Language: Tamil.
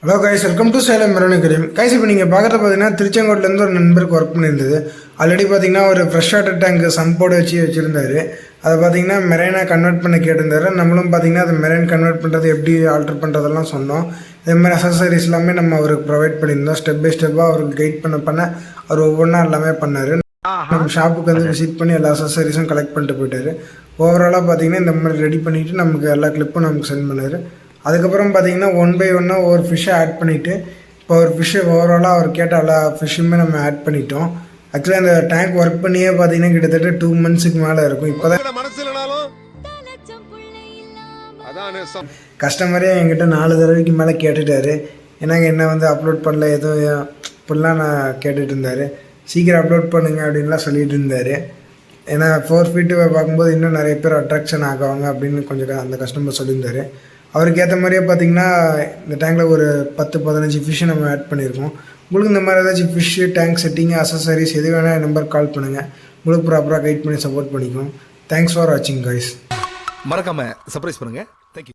Hello guys, welcome to Salem மெரோனிக் கரீம். கைஸ், இப்போ நீங்கள் பார்க்குறது பார்த்தீங்கன்னா திருச்செங்கோட்லேருந்து ஒரு நண்பருக்கு ஒர்க் பண்ணியிருந்தது. ஆல்ரெடி பார்த்தீங்கன்னா ஒரு ஃப்ரெஷ் வாட்டர் டேங்க் சம்போடு வச்சுருந்தாரு. அதை பார்த்தீங்கன்னா மெரைனாக கன்வெர்ட் பண்ண கேட்டிருந்தாரு. நம்மளும் பார்த்தீங்கன்னா அதை மெரைன் கன்வெர்ட் பண்ணுறது எப்படி ஆல்ட்ரு பண்ணுறதெல்லாம் சொன்னோம். இதேமாதிரி அசசரிஸ் எல்லாமே நம்ம அவருக்கு ப்ரொவைட் பண்ணியிருந்தோம். ஸ்டெப் பை ஸ்டெப்பாக அவருக்கு கைட் பண்ண அவர் ஒவ்வொன்றா எல்லாமே பண்ணார். நம்ம ஷாப்புக்கு வந்து விசிட் பண்ணி எல்லா அசசரிஸும் கலெக்ட் பண்ணிட்டு போயிட்டார். ஓவராலாக பார்த்தீங்கன்னா இந்த மாதிரி ரெடி பண்ணிவிட்டு நமக்கு எல்லா கிளிப்பும் நமக்கு சென்ட் பண்ணார். அதுக்கப்புறம் பார்த்தீங்கன்னா 1 by 1 ஒவ்வொரு ஃபிஷ்ஷை ஆட் பண்ணிவிட்டு இப்போ ஒரு ஃபிஷ்ஷை ஓவராலாக அவர் கேட்ட எல்லா ஃபிஷ்ஷுமே நம்ம ஆட் பண்ணிட்டோம். ஆக்சுவலாக அந்த டேங்க் ஒர்க் பண்ணியே பார்த்தீங்கன்னா கிட்டத்தட்ட 2 months மேலே இருக்கும். இப்போ தான் கஸ்டமரே என்கிட்ட 4 தடவைக்கு மேலே கேட்டுட்டாரு. ஏன்னாங்க என்ன வந்து அப்லோட் பண்ணல எதுவும் இப்படிலாம் நான் கேட்டுட்டு இருந்தார். சீக்கிரம் அப்லோட் பண்ணுங்க அப்படின்லாம் சொல்லிட்டு இருந்தார். ஏன்னா 4 feet பார்க்கும்போது இன்னும் நிறைய பேர் அட்ராக்ஷன் ஆகுவாங்க அப்படின்னு கொஞ்சம் அந்த கஸ்டமர் சொல்லியிருந்தார். அவருக்கு ஏற்ற மாதிரியே பார்த்தீங்கன்னா இந்த டேங்கில் ஒரு 10-15 ஃபிஷ்ஷை நம்ம ஆட் பண்ணியிருக்கோம். உங்களுக்கு இந்த மாதிரி ஏதாச்சும் ஃபிஷ்ஷு டேங்க் செட்டிங்கு அசசரிஸ் எது வேணால் என் நம்பர் கால் பண்ணுங்கள். உங்களுக்கு ப்ராப்பராக கைட் பண்ணி சப்போர்ட் பண்ணிக்கோம். தேங்க்ஸ் ஃபார் வாட்சிங் கைஸ். மறக்காமல் சர்ப்ரைஸ் பண்ணுங்கள்.